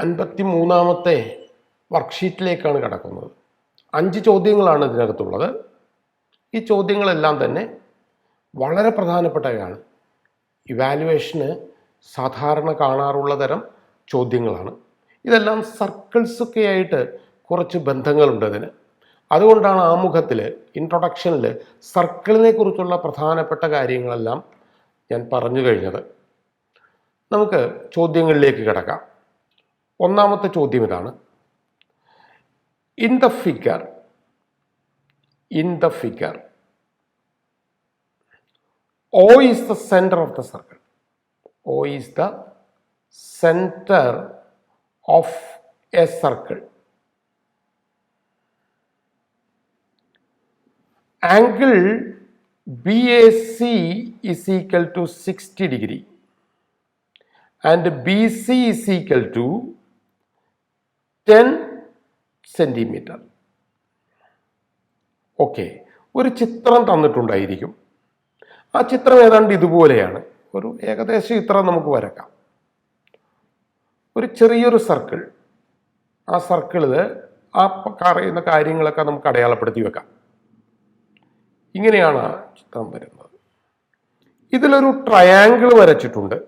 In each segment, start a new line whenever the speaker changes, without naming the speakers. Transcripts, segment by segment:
53ാമത്തെ വർക്ക്ഷീറ്റിലേക്കാണ് കടക്കുന്നത്. 5 ചോദ്യങ്ങളാണ് ഇതിനകത്തുള്ളത്. ഈ ചോദ്യങ്ങളെല്ലാം തന്നെ വളരെ പ്രധാനപ്പെട്ടവയാണ്. ഇവാലുവേഷന് സാധാരണ കാണാറുള്ള തരം ചോദ്യങ്ങളാണ്. ഇതെല്ലാം സർക്കിൾസൊക്കെ ആയിട്ട് കുറച്ച് ബന്ധങ്ങളുണ്ട് ഇതിന്. അതുകൊണ്ടാണ് ആമുഖത്തിൽ, ഇൻട്രൊഡക്ഷനിൽ സർക്കിളിനെ കുറിച്ചുള്ള പ്രധാനപ്പെട്ട കാര്യങ്ങളെല്ലാം ഞാൻ പറഞ്ഞു കഴിഞ്ഞത്. നമുക്ക് ചോദ്യങ്ങളിലേക്ക് കിടക്കാം. ഒന്നാമത്തെ ചോദ്യം ഇതാണ്. In the figure O is the center of the circle. O is the center of a circle. Angle BAC is equal to 60 degree and BC is equal to 10 centimeter. Okay, ഒരു ചിത്രം തന്നിട്ടുണ്ടായിരിക്കും. ആ ചിത്രം ഏതാണ്ട് ഇതുപോലെയാണ്. ഒരു ഏകദേശ ചിത്രം നമുക്ക് വരക്കാം. ഒരു ചെറിയൊരു സർക്കിൾ. ആ സർക്കിളിൽ ആ പറയുന്ന കാര്യങ്ങളൊക്കെ നമുക്ക് അടയാളപ്പെടുത്തി വെക്കാം. ഇങ്ങനെയാണ് ആ ചിത്രം വരുന്നത്. ഇതിലൊരു ട്രയാങ്കിൾ വരച്ചിട്ടുണ്ട്.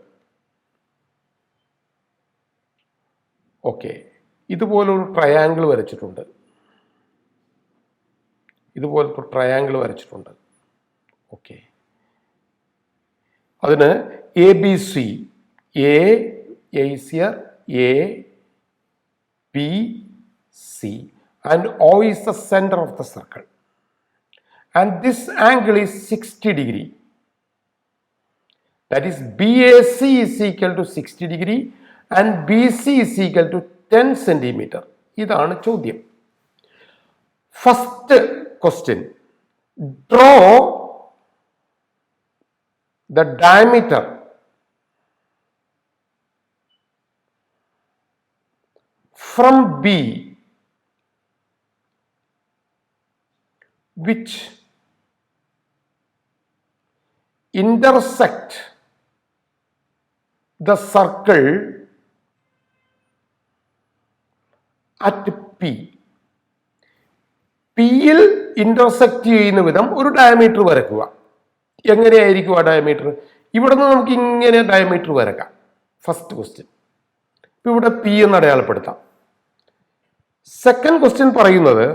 ഓക്കെ, ഇതുപോലൊരു ട്രയാങ്കിൾ വരച്ചിട്ടുണ്ട്. ഇതുപോലത്തെ ട്രയാങ്കിൾ വരച്ചിട്ടുണ്ട്. ഓക്കെ, അതിന് A B C, A easier, A B C and O is the centre of the circle and this angle is 60 degree. That is BAC is equal to 60 degree and BC is equal to 10 centimetre. ഇതാണ് ചോദ്യം. First question, draw the diameter from B which intersect the circle at P. പിയിൽ intersect ചെയ്യുന്ന വിധം ഒരു diameter വരയ്ക്കുക. എങ്ങനെയായിരിക്കും ആ diameter? ഇവിടെ നിന്ന് നമുക്ക് ഇങ്ങനെ ഡയമീറ്റർ വരക്കാം. First question. ഇപ്പം ഇവിടെ പി എന്ന് അടയാളപ്പെടുത്താം. സെക്കൻഡ് ക്വസ്റ്റ്യൻ പറയുന്നത്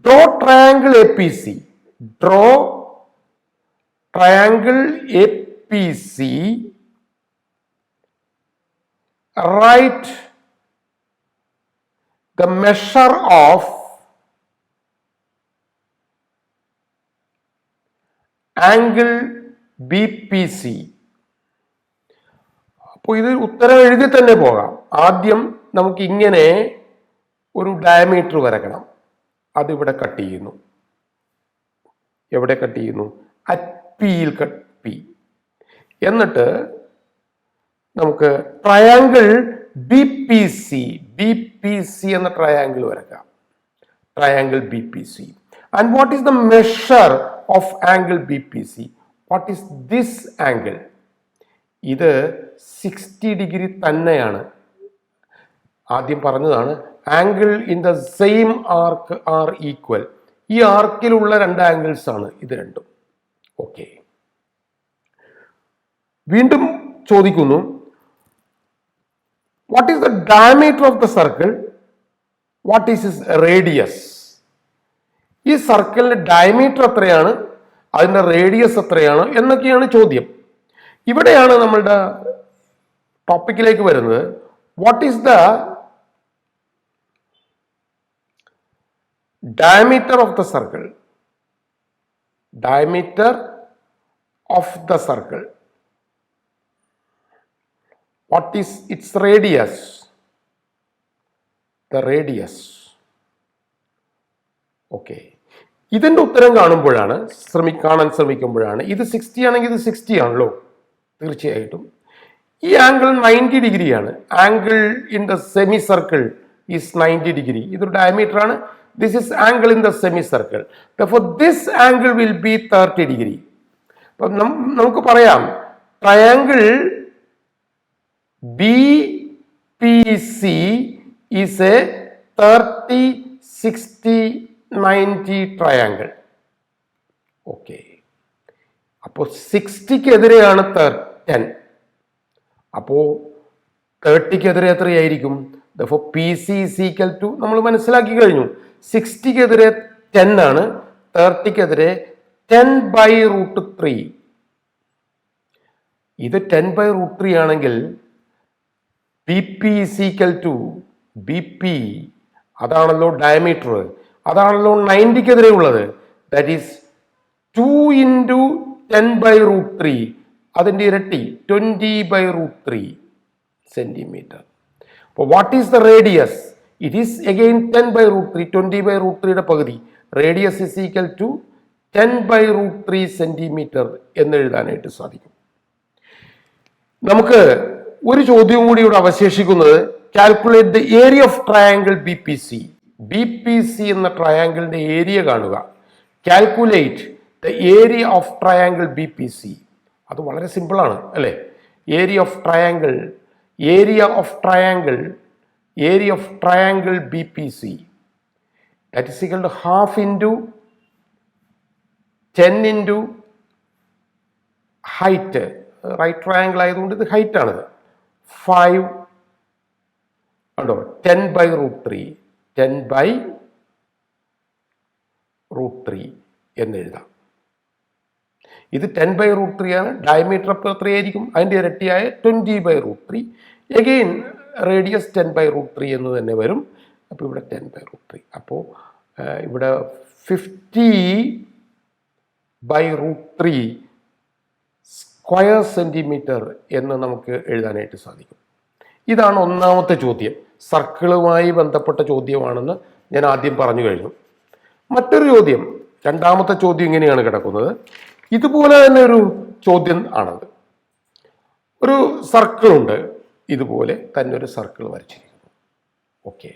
draw triangle A P C. Draw triangle A P C. Right the measure of angle BPC. അപ്പോൾ ഇത് ഉത്തരം എഴുതി തന്നെ പോകാം. ആദ്യം നമുക്ക് ഇങ്ങനെ ഒരു ഡയമീറ്റർ വരക്കണം. അതിവിടെ കട്ട് ചെയ്യുന്നു. എവിടെ കട്ട് ചെയ്യുന്നു? അറ്റ് പിയിൽ പി. എന്നിട്ട് നമുക്ക് ട്രയാങ്കിൾ BPC എന്ന ട്രയാങ്കിൾ വരക്കാം. Triangle BPC. And what is the measure of angle BPC? What is this angle? ഇത് 60 ഡിഗ്രി തന്നെയാണ്. ആദ്യം പറഞ്ഞതാണ് angle in the same arc are equal. ഈ ആർക്കിലുള്ള രണ്ട് ആംഗിൾസ് ആണ് ഇത് രണ്ടും. ഓക്കെ, വീണ്ടും ചോദിക്കുന്നു, what is the diameter of the circle? What is its radius? ഈ സർക്കിളിന്റെ ഡയമീറ്റർ എത്രയാണ്, അതിന്റെ റേഡിയസ് എത്രയാണ് എന്നൊക്കെയാണ് ചോദ്യം. ഇവിടെയാണ് നമ്മളുടെ ടോപ്പിക്കിലേക്ക് വരുന്നത്. What is the diameter of the circle? Diameter of the circle. What is its radius? The radius. Okay. ഇതിന്റെ ഉത്തരം കാണുമ്പോഴാണ് കാണാൻ ശ്രമിക്കുമ്പോഴാണ് ഇത് 60 ആണെങ്കിൽ ഇത് 60 ആണല്ലോ തീർച്ചയായിട്ടും. ഈ ആംഗിൾ 90 ഡിഗ്രിയാണ്. Angle in the semi circle is 90 degree. ഇതൊരു ഡയമീറ്റർ ആണ്. This is angle in the semi circle. Therefore this angle will be 30 degree. അപ്പം നമുക്ക് പറയാം triangle BPC BPC is a 30, 60, 90 triangle. Okay, അപ്പോൾ 60-ക്കെതിരെയാണ് 10. അപ്പോൾ 30-ക്കെതിരെ എത്രയായിരിക്കും? PC is equal to നമ്മൾ മനസ്സിലാക്കി കഴിഞ്ഞു. 60-ക്കെതിരെ 10 ആണ്, 30-ക്കെതിരെ 10/√3. ഇത് 10/√3 ആണെങ്കിൽ BP is equal to BP, അതാണല്ലോ ഡയമീറ്റർ, അതാണല്ലോ 90-ക്കെതിരെ ഉള്ളത്. ദാറ്റ് ഈസ് 2 into 10/√3, അതിൻ്റെ ഇരട്ടി 20/√3 സെന്റിമീറ്റർ. അപ്പോൾ what is the radius? It is again 10/√3, 20/√3യുടെ പകുതി. Radius is equal to 10/√3 centimetre എന്ന് എഴുതാനായിട്ട് സാധിക്കും. നമുക്ക് ഒരു ചോദ്യം കൂടി ഇവിടെ അവശേഷിക്കുന്നത്, calculate the area of triangle BPC. BPC എന്ന ട്രയാങ്കിളിന്റെ ഏരിയ കാണുക. Calculate the area of triangle BPC. അത് വളരെ സിമ്പിളാണ് അല്ലേ? Area of triangle BPC, that is equal to half into 10 into height. Right triangle ആയതുകൊണ്ട് ഇത് ഹൈറ്റ് ആണിത്. 5 ഉണ്ടോ, 10/√3 10/√3 എന്ന് എഴുതാം. ഇത് 10/√3 ആണ്. ഡയമീറ്റർ അപ്പോൾ എത്രയായിരിക്കും? അതിൻ്റെ ഇരട്ടിയായ 20/√3. എഗെയിൻ റേഡിയസ് 10/√3 എന്ന് തന്നെ വരും. അപ്പോൾ ഇവിടെ 10/√3. അപ്പോൾ ഇവിടെ 50/√3 സ്ക്വയർ സെന്റിമീറ്റർ എന്ന് നമുക്ക് എഴുതാനായിട്ട് സാധിക്കും. ഇതാണ് ഒന്നാമത്തെ ചോദ്യം. സർക്കിളുമായി ബന്ധപ്പെട്ട ചോദ്യമാണെന്ന് ഞാൻ ആദ്യം പറഞ്ഞു കഴിഞ്ഞു. മറ്റൊരു ചോദ്യം, രണ്ടാമത്തെ ചോദ്യം ഇങ്ങനെയാണ് കിടക്കുന്നത്. ഇതുപോലെ തന്നെ ഒരു ചോദ്യം ആണത്. ഒരു സർക്കിളുണ്ട്, ഇതുപോലെ തന്നെ ഒരു സർക്കിൾ വരച്ചിരിക്കുന്നു. ഓക്കെ,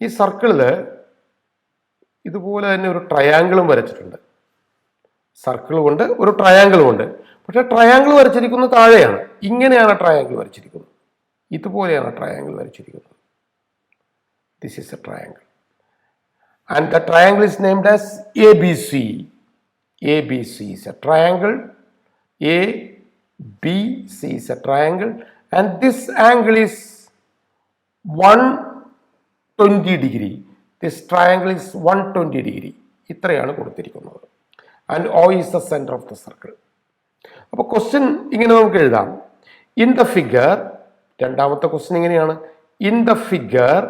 ഈ സർക്കിളില് ഇതുപോലെ തന്നെ ഒരു ട്രയാങ്കിളും വരച്ചിട്ടുണ്ട്. സർക്കിളും ഉണ്ട്, ഒരു ട്രയാങ്കിളും ഉണ്ട്. പക്ഷെ ട്രയാങ്കിൾ വരച്ചിരിക്കുന്നത് താഴെയാണ്. ഇങ്ങനെയാണ് ട്രയാങ്കിൾ വരച്ചിരിക്കുന്നത്, ഇതുപോലെയാണ് ട്രയാങ്കിൾ വരച്ചിരിക്കുന്നത്. This is a triangle and the triangle is named as ABC. ABC is a triangle. ABC is a triangle and this angle is 120 degree. This triangle is 120 degree. ഇത്രയാണ് കൊടുത്തിരിക്കുന്നത്. And O is the center of the circle. അപ്പോൾ question ഇങ്ങനെ നമുക്ക് എഴുതാം. In the figure, രണ്ടാമത്തെ question ഇങ്ങനെയാണ്. In the figure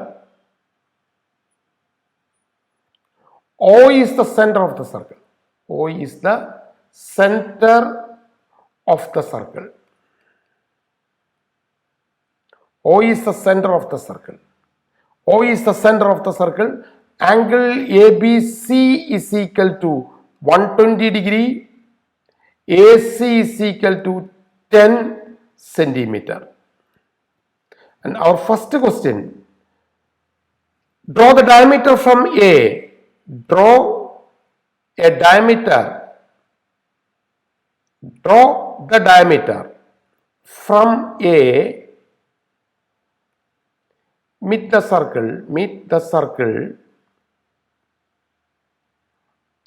O is the center of the circle. O is the center of the circle. O is the center of the circle. O is the center of the circle. Angle ABC is equal to 120 degree. AC is equal to 10 centimeter. And our first question, draw the diameter from A. Draw a diameter. Draw the diameter from A. Meet the circle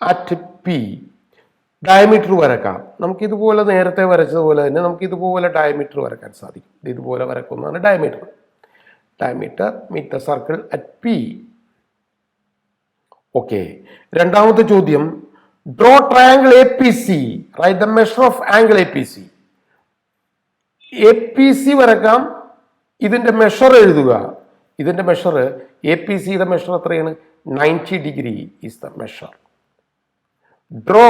at P. Diameter വരക്കാം. നമുക്കിതുപോലെ നേരത്തെ വരച്ചതുപോലെ തന്നെ നമുക്കിതുപോലെ diameter വരക്കാൻ സാധിക്കും. ഇതുപോലെ വരക്കുന്നതാണ് diameter. Meet the circle at P. Okay, രണ്ടാമത്തെ ചോദ്യം, draw triangle APC. Write the measure of angle APC. APC വരക്കാം, ഇതിന്റെ മെഷർ എഴുതുക. ഇതിന്റെ മെഷർ, APCയുടെ മെഷർ എത്രയാണ്? 90 degree is the measure. Draw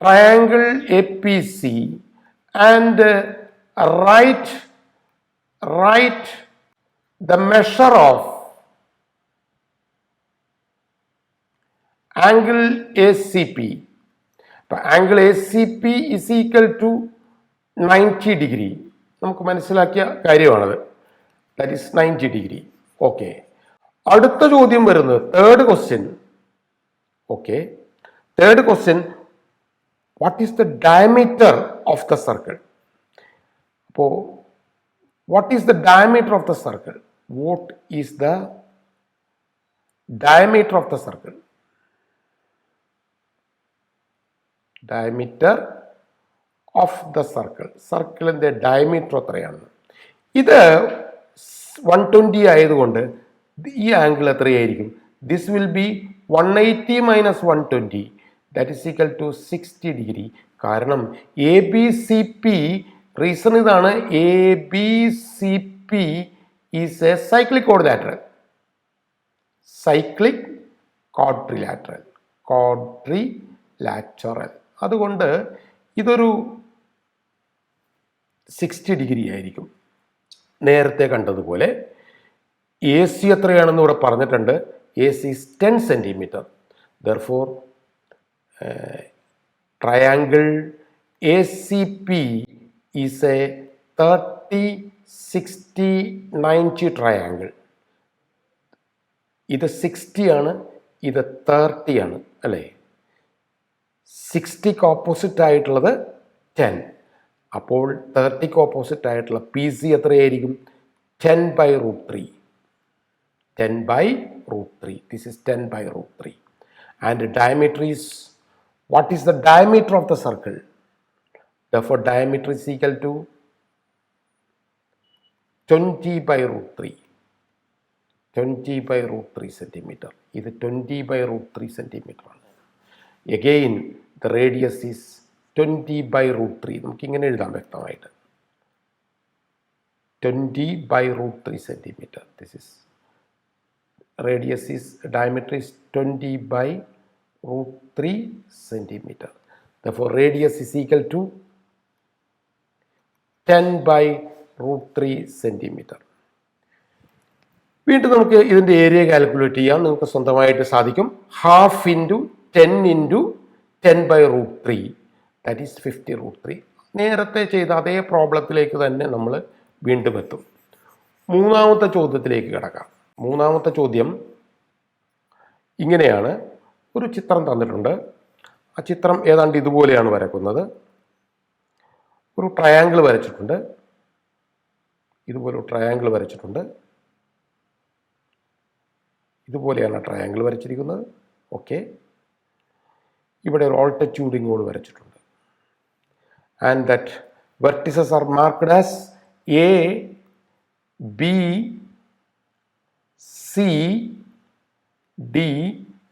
triangle APC and write the measure of angle ACP. Angle ACP is equal to 90 degree. നമുക്ക് മനസ്സിലാക്കിയ കാര്യമാണത്. That is 90 degree. Okay, അടുത്ത ചോദ്യം വരുന്നത് third question. Okay, third question, what is the diameter of the circle? അപ്പോൾ What is the diameter of the circle? What is the diameter of the circle? Diameter of the circle. സർക്കിളിൻ്റെ diameter എത്രയാണ്? ഇത് 120 ആയതുകൊണ്ട് ഈ angle എത്രയായിരിക്കും? This will be 180 minus 120, that is equal to 60 degree. കാരണം A B C P, reason ഇതാണ്, A B C P is a cyclic quadrilateral. Cyclic quadrilateral, quadrilateral. അതുകൊണ്ട് ഇതൊരു 60 ഡിഗ്രി ആയിരിക്കും. നേരത്തെ കണ്ടതുപോലെ എ സി എത്രയാണെന്ന് ഇവിടെ പറഞ്ഞിട്ടുണ്ട്. A C 10 centimetre. Therefore triangle A C P is A 30, 60, 90 triangle. ഇത് 60 ആണ്, ഇത് 30 ആണ് അല്ലേ? 60ക്ക് ഓപ്പോസിറ്റ് ആയിട്ടുള്ളത് 10. അപ്പോൾ 30ക്ക് ഓപ്പോസിറ്റ് ആയിട്ടുള്ള പി സി എത്രയായിരിക്കും? 10/√3. 10/√3. This is 10/√3. And the diameter is, what is the diameter of the circle? Therefore, diameter is equal to 20/√3. 20/√3 centimeter. ഇത് 20/√3 centimeter ആണ്. Again, the radius is 20/√3. നമുക്കിങ്ങനെ എഴുതാം വ്യക്തമായിട്ട്. 20/√3 centimeter. This is radius is, diameter is 20/√3 centimeter. Therefore, radius is equal to 10/√3 centimeter. വീണ്ടും നമുക്ക് ഇതിൻ്റെ area calculate ചെയ്യാം. നിങ്ങൾക്ക് സ്വന്തമായിട്ട് സാധിക്കും. 1/2 × 10 × 10/√3, ദാറ്റ് ഈസ് 50√3. നേരത്തെ ചെയ്ത അതേ പ്രോബ്ലത്തിലേക്ക് തന്നെ നമ്മൾ വീണ്ടും എത്തും. മൂന്നാമത്തെ ചോദ്യത്തിലേക്ക് കിടക്കാം. മൂന്നാമത്തെ ചോദ്യം ഇങ്ങനെയാണ്. ഒരു ചിത്രം തന്നിട്ടുണ്ട്. ആ ചിത്രം ഏതാണ്ട് ഇതുപോലെയാണ് വരക്കുന്നത്. ഒരു ട്രയാങ്കിൾ വരച്ചിട്ടുണ്ട്. ഇതുപോലെ ഒരു ട്രയാങ്കിൾ വരച്ചിട്ടുണ്ട്. ഇതുപോലെയാണ് ട്രയാങ്കിൾ വരച്ചിരിക്കുന്നത്. ഓക്കെ. ഇവിടെ ഒരു ഓൾട്ടറ്റ്യൂഡ് ഇങ്ങോട്ട് വരച്ചിട്ടുണ്ട്. And that vertices R marked as A, B, C, D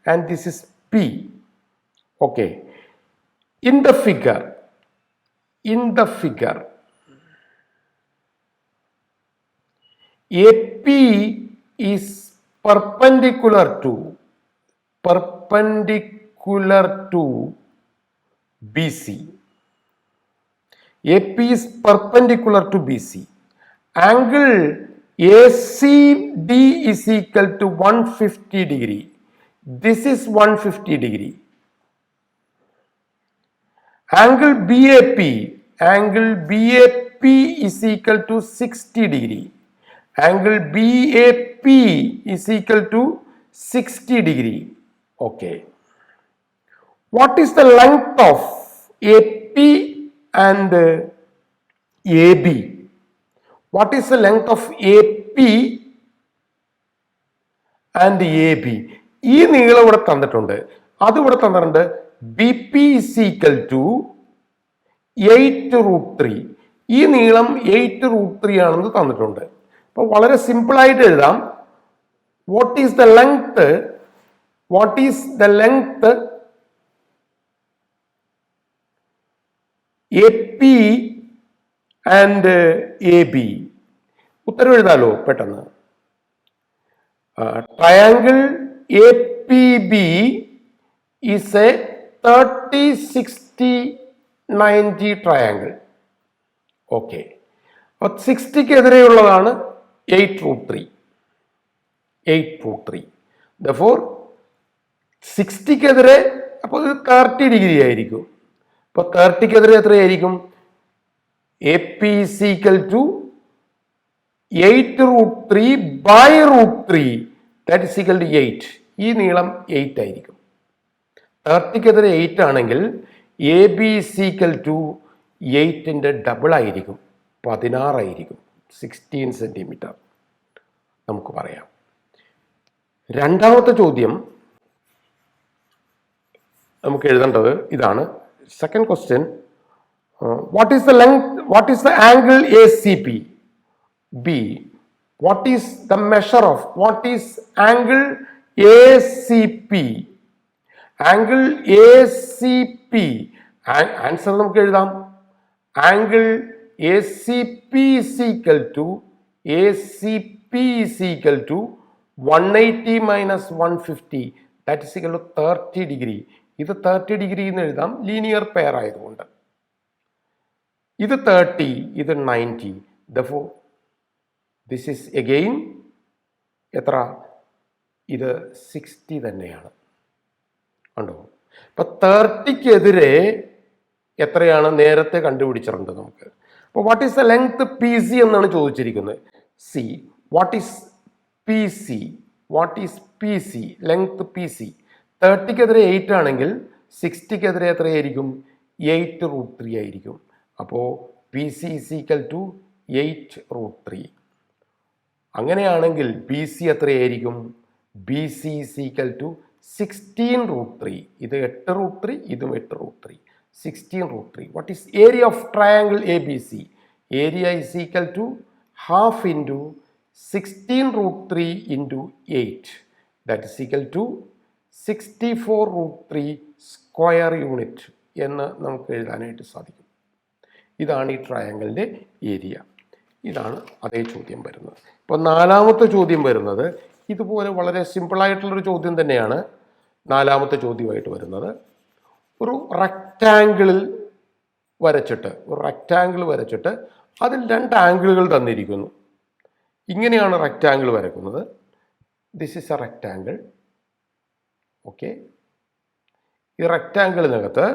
and this is P. Okay. In the figure, AP is perpendicular to BC. AP is perpendicular to BC. Angle ACD is equal to 150 degree. This is 150 degree. Angle BAP is equal to 60 degree. Angle BAP is equal to 60 degree. Okay. What is the length of AP and AB? What is the length of AP and AB? ഈ നീളം ഇവിടെ തന്നിട്ടുണ്ട്. അത് ഇവിടെ തന്നിട്ടുണ്ട്. B P is equal to 8√3. ഈ നീളം 8√3 ആണെന്ന് തന്നിട്ടുണ്ട്. അപ്പോൾ വളരെ സിമ്പിളായിട്ട് എഴുതാം. What is the length A P and A B? ഉത്തരം എഴുതാലോ പെട്ടെന്ന്. Triangle APB is a 30, 60, 90 triangle. Okay. അപ്പോൾ 60ക്ക് എതിരെയുള്ളതാണ് 8√3. 8√3. Therefore 60ക്ക് എതിരെ അപ്പോൾ ഇത് 30 ഡിഗ്രി ആയിരിക്കും. അപ്പോൾ 30ക്ക് എതിരെ എത്രയായിരിക്കും? AP is equal to 8√3/√3, that is equal to 8. ഈ നീളം 8 ആയിരിക്കും. 30ക്കെതിരെ 8 ആണെങ്കിൽ AB is equal to 8ന്റെ ഡബിൾ ആയിരിക്കും, 16 ആയിരിക്കും. 16 സെൻറ്റിമീറ്റർ നമുക്ക് പറയാം. രണ്ടാമത്തെ ചോദ്യം നമുക്ക് എഴുതേണ്ടത് ഇതാണ്. Second question, what is the angle A C P? B, what is the measure of, what is angle ACP? Angle ACP, answer നമുക്ക് എഴുതാം. Angle ACP is equal to 180 minus 150, that is equal to 30 degree. ഇത് 30 degree എന്ന് എഴുതാം, linear pair ആയതുകൊണ്ട്. ഇത് 30, ഇത് 90. Therefore this is again എത്ര? ഇത് 60 തന്നെയാണ്. കണ്ടോ? അപ്പൊ 30ക്കെതിരെ എത്രയാണ് നേരത്തെ കണ്ടുപിടിച്ചിട്ടുണ്ട് നമുക്ക്. അപ്പോൾ what is the length P C എന്നാണ് ചോദിച്ചിരിക്കുന്നത്. C, what is P C? What is P C? Length P C 30ക്കെതിരെ 8 ആണെങ്കിൽ 60ക്കെതിരെ എത്രയായിരിക്കും? 8√3 ആയിരിക്കും. അപ്പോൾ P C is equal to 8√3. അങ്ങനെയാണെങ്കിൽ ബി സി എത്രയായിരിക്കും? B C is equal to 16√3. ഇത് 8√3, ഇതും 8√3, 16√3. What is area of triangle A B C? Area is equal to half into 16√3 into 8, that is equal to 64√3 square unit എന്ന് നമുക്ക് എഴുതാനായിട്ട് സാധിക്കും. ഇതാണ് ഈ ട്രയാങ്കിളിൻ്റെ ഏരിയ. ഇതാണ് അതേ ചോദ്യം വരുന്നത്. ഇപ്പോൾ നാലാമത്തെ ചോദ്യം വരുന്നത് ഇതുപോലെ വളരെ സിമ്പിളായിട്ടുള്ളൊരു ചോദ്യം തന്നെയാണ്. നാലാമത്തെ ചോദ്യമായിട്ട് വരുന്നത് ഒരു റെക്റ്റാങ്കിളിൽ വരച്ചിട്ട് അതിൽ 2 ആംഗിളുകൾ തന്നിരിക്കുന്നു. ഇങ്ങനെയാണ് റെക്റ്റാങ്കിൾ വരക്കുന്നത്. This is A rectangle. Okay, ഈ റെക്റ്റാങ്കിളിനകത്ത്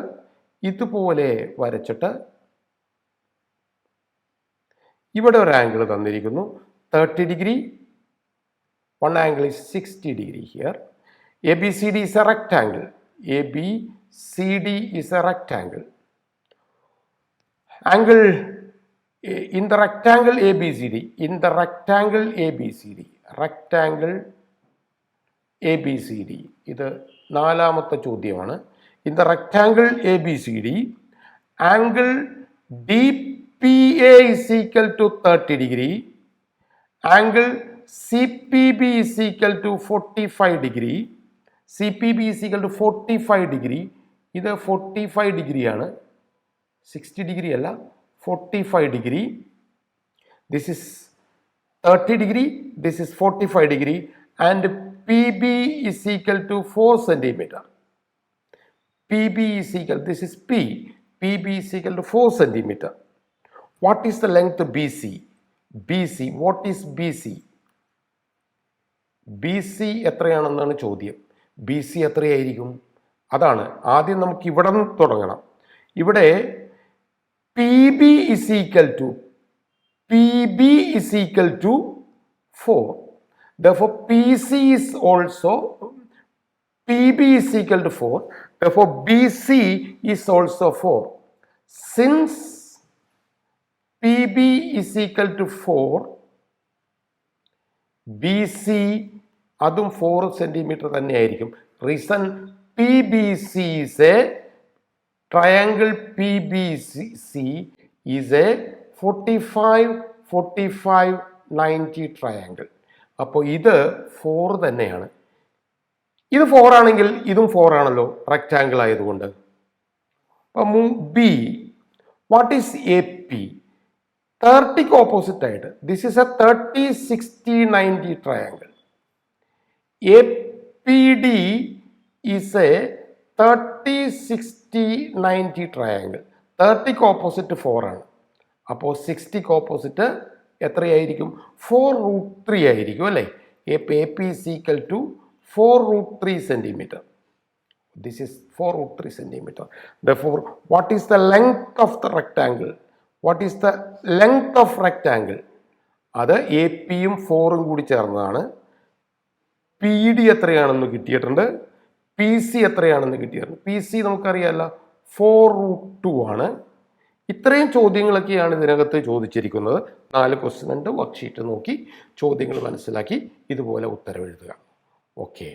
ഇതുപോലെ വരച്ചിട്ട് ഇവിടെ ഒരു ആംഗിൾ തന്നിരിക്കുന്നു 30 degree. One angle is 60 degree here. A B C D is A rectangle. A B C D is A rectangle. Angle in the rectangle A B C D, rectangle A B C D. ഇത് നാലാമത്തെ ചോദ്യമാണ്. In the rectangle A B C D, angle D PA is equal to 30 degree. Angle CPB is equal to 45 degree. CPB is equal to 45 degree. ഇത് 45 degree ആണ്, 60 degree അല്ല, 45 degree. This is 30 degree, this is 45 degree, and PB is equal to 4 centimeter. PB is equal, this is P. PB is equal to 4 centimeter. What is the length of BC? BC, what is BC? BC എത്രയാണെന്നാണ് ചോദ്യം. BC എത്രയായിരിക്കും? അതാണ് ആദ്യം നമുക്ക് ഇവിടെ നിന്ന് തുടങ്ങണം. ഇവിടെ PB is equal to 4. Therefore PC is also, PB is equal to 4. Therefore BC is also 4. Since PB is equal to 4, BC അതും 4 സെൻറ്റിമീറ്റർ തന്നെയായിരിക്കും. Reason PBC is a triangle. PBC is a 45-45-90 triangle. അപ്പോൾ ഇത് 4 തന്നെയാണ്. ഇത് 4 ആണെങ്കിൽ ഇതും 4 ആണല്ലോ, rectangle ആയതുകൊണ്ട്. അപ്പം B, what is A P? 30ക്ക് ഓപ്പോസിറ്റ് ആയിട്ട്, this is a 30-60-90 triangle. A P D is a 30-60-90 triangle. 30ക്ക് ഓപ്പോസിറ്റ് 4 ആണ്. അപ്പോൾ 60ക്ക് ഓപ്പോസിറ്റ് എത്രയായിരിക്കും? 4√3 ആയിരിക്കും അല്ലേ? A P is equal to 4√3 centimetre. This is 4√3 centimeter. Therefore, what is the length of the rectangle? What is the length of rectangle? അത് A പിയും 4ഉം കൂടി ചേർന്നതാണ്. പി ഡി എത്രയാണെന്ന് കിട്ടിയിട്ടുണ്ട്, പി സി എത്രയാണെന്ന് കിട്ടിയിട്ടുണ്ട്. പി സി നമുക്കറിയാമല്ല, 4√2 ആണ്. ഇത്രയും ചോദ്യങ്ങളൊക്കെയാണ് ഇതിനകത്ത് ചോദിച്ചിരിക്കുന്നത്. 4 ക്വസ്റ്റ്യൻ ഉണ്ട്. വർക്ക്ഷീറ്റ് നോക്കി ചോദ്യങ്ങൾ മനസ്സിലാക്കി ഇതുപോലെ ഉത്തരം എഴുതുക. ഓക്കെ.